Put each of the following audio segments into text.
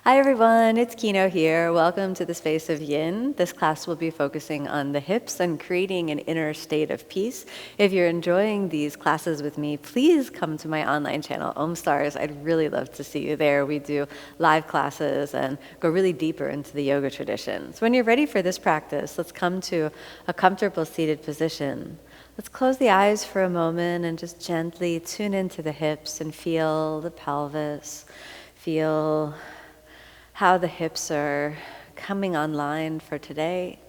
Hi everyone, it's Kino here. Welcome to the Space of Yin. This class will be focusing on the hips and creating an inner state of peace. If you're enjoying these classes with me, please come to my online channel, Omstars. I'd really love to see you there. We do live classes and go really deeper into the yoga tradition. So when you're ready for this practice, let's come to a comfortable seated position. Let's close the eyes for a moment and just gently tune into the hips and feel the pelvis. Feel how the hips are coming online for today.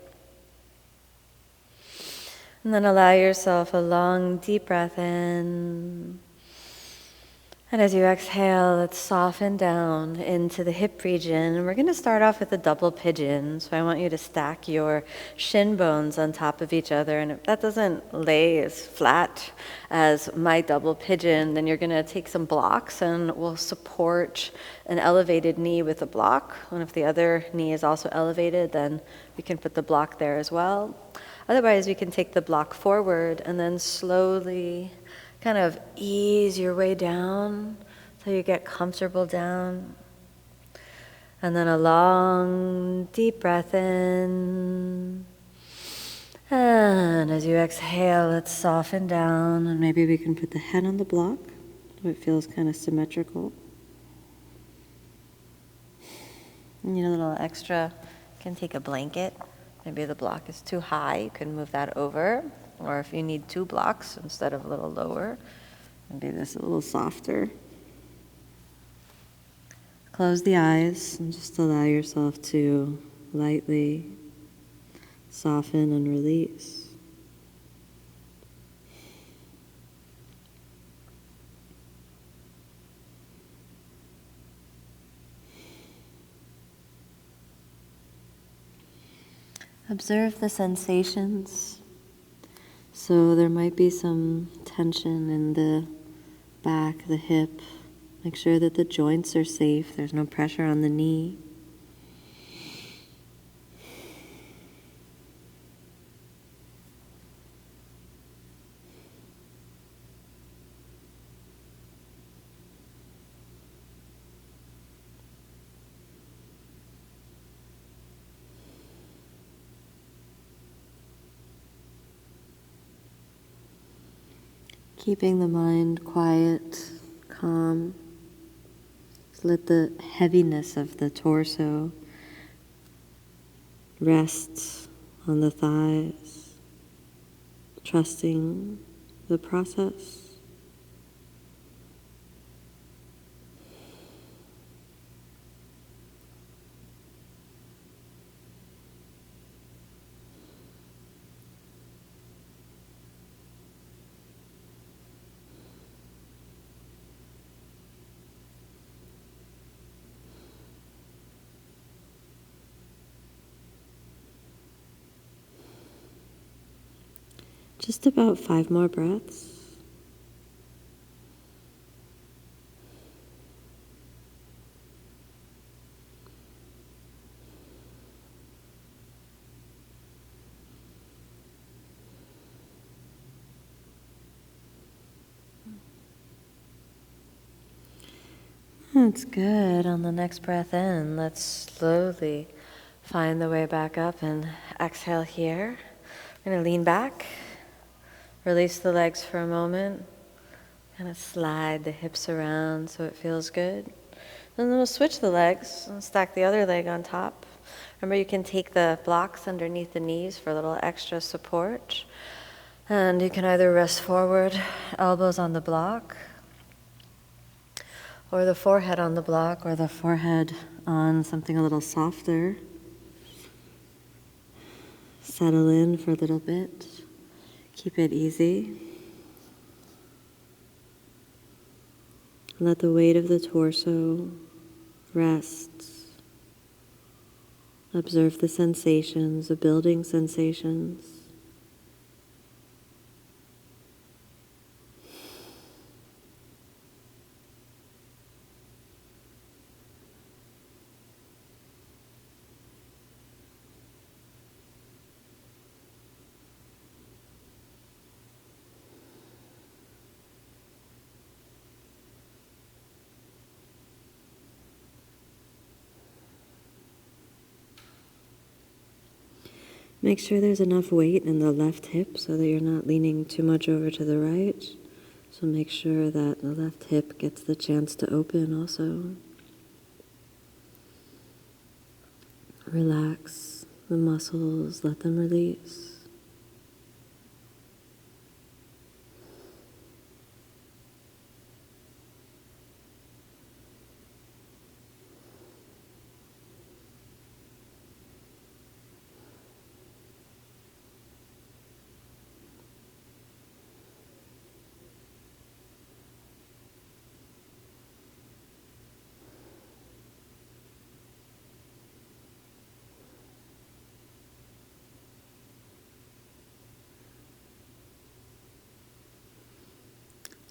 And then allow yourself a long, deep breath in. And as you exhale, let's soften down into the hip region. And we're going to start off with a double pigeon. So I want you to stack your shin bones on top of each other. And if that doesn't lay as flat as my double pigeon, then you're going to take some blocks and we'll support an elevated knee with a block. And if the other knee is also elevated, then we can put the block there as well. Otherwise, we can take the block forward and then slowly kind of ease your way down till you get comfortable down. And then a long, deep breath in. And as you exhale, let's soften down. And maybe we can put the head on the block so it feels kind of symmetrical. You need a little extra, you can take a blanket. Maybe the block is too high, you can move that over. Or if you need two blocks instead of a little lower, maybe this a little softer. Close the eyes and just allow yourself to lightly soften and release. Observe the sensations. So there might be some tension in the back, the hip. Make sure that the joints are safe. There's no pressure on the knee. Keeping the mind quiet, calm. Just let the heaviness of the torso rest on the thighs, trusting the process. Just about 5 more breaths. That's good. On the next breath in, let's slowly find the way back up and exhale here. We're going to lean back. Release the legs for a moment. Kind of slide the hips around so it feels good. And then we'll switch the legs and stack the other leg on top. Remember, you can take the blocks underneath the knees for a little extra support. And you can either rest forward, elbows on the block, or the forehead on the block, or the forehead on something a little softer. Settle in for a little bit. Keep it easy. Let the weight of the torso rest. Observe the sensations, the building sensations. Make sure there's enough weight in the left hip so that you're not leaning too much over to the right. So make sure that the left hip gets the chance to open also. Relax the muscles, let them release.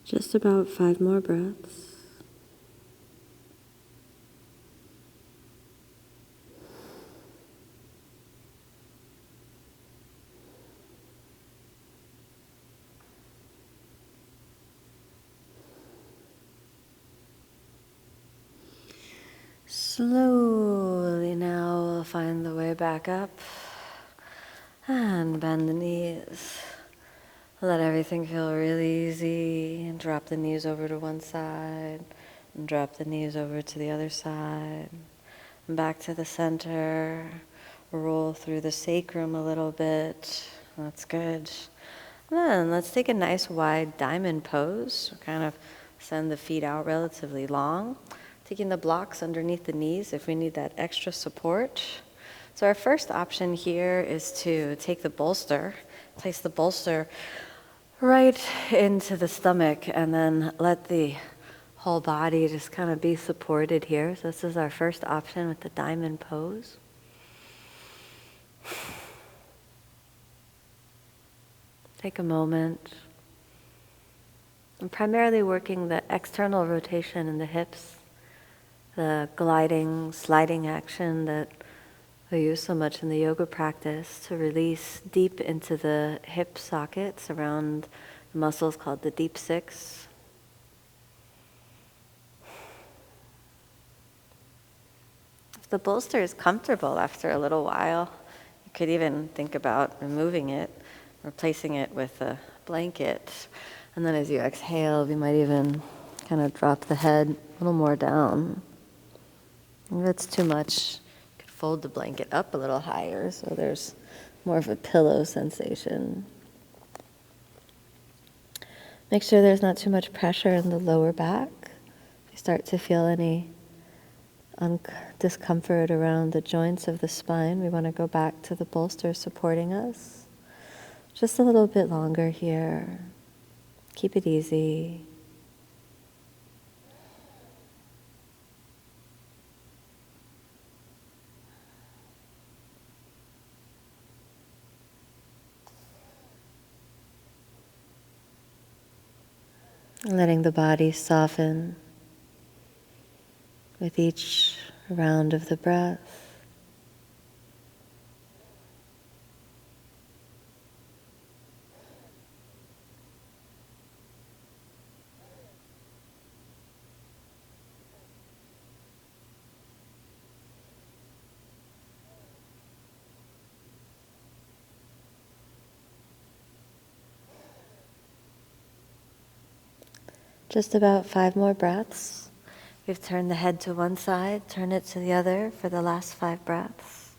Just about 5 more breaths. Slowly now we'll find the way back up and bend the knees. Let everything feel really easy, and drop the knees over to one side and drop the knees over to the other side. And back to the center. Roll through the sacrum a little bit. That's good. And then let's take a nice wide diamond pose. Kind of send the feet out relatively long. Taking the blocks underneath the knees if we need that extra support. So our first option here is to take the bolster, place the bolster right into the stomach, and then let the whole body just kind of be supported here. So this is our first option with the diamond pose. Take a moment. I'm primarily working the external rotation in the hips, the gliding, sliding action that we use so much in the yoga practice to release deep into the hip sockets around the muscles called the deep six. If the bolster is comfortable after a little while, you could even think about removing it, replacing it with a blanket. And then as you exhale, you might even kind of drop the head a little more down. If it's too much, you could fold the blanket up a little higher so there's more of a pillow sensation. Make sure there's not too much pressure in the lower back. If you start to feel any discomfort around the joints of the spine, we want to go back to the bolster supporting us. Just a little bit longer here. Keep it easy. Letting the body soften with each round of the breath. Just about 5 more breaths. We've turned the head to one side, turn it to the other for the last 5 breaths.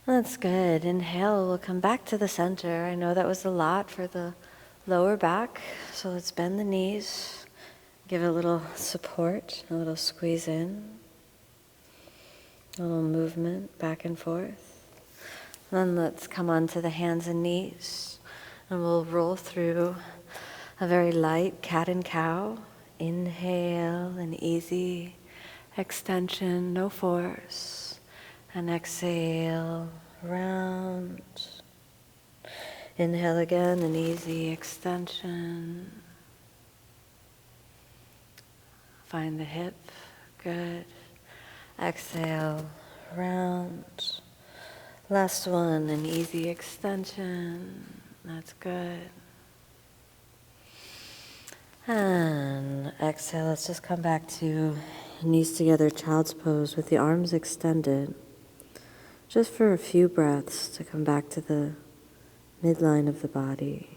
That's good. Inhale, we'll come back to the center. I know that was a lot for the lower back, so let's bend the knees. Give it a little support, a little squeeze in, a little movement back and forth. Then let's come onto the hands and knees, and we'll roll through a very light cat and cow. Inhale, an easy extension, no force. And exhale, round. Inhale again, an easy extension. Find the hip, good. Exhale, round. Last one, an easy extension. That's good. And exhale, let's just come back to knees together, child's pose with the arms extended. Just for a few breaths to come back to the midline of the body.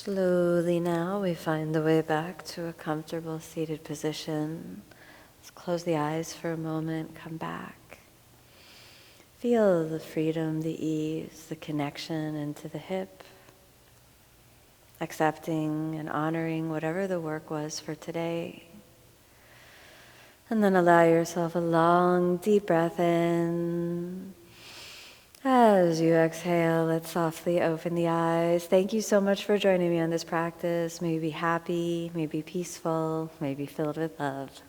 Slowly now we find the way back to a comfortable seated position. Let's close the eyes for a moment, come back. Feel the freedom, the ease, the connection into the hip. Accepting and honoring whatever the work was for today. And then allow yourself a long, deep breath in. As you exhale, let's softly open the eyes. Thank you so much for joining me on this practice. May you be happy, may you be peaceful, may you be filled with love.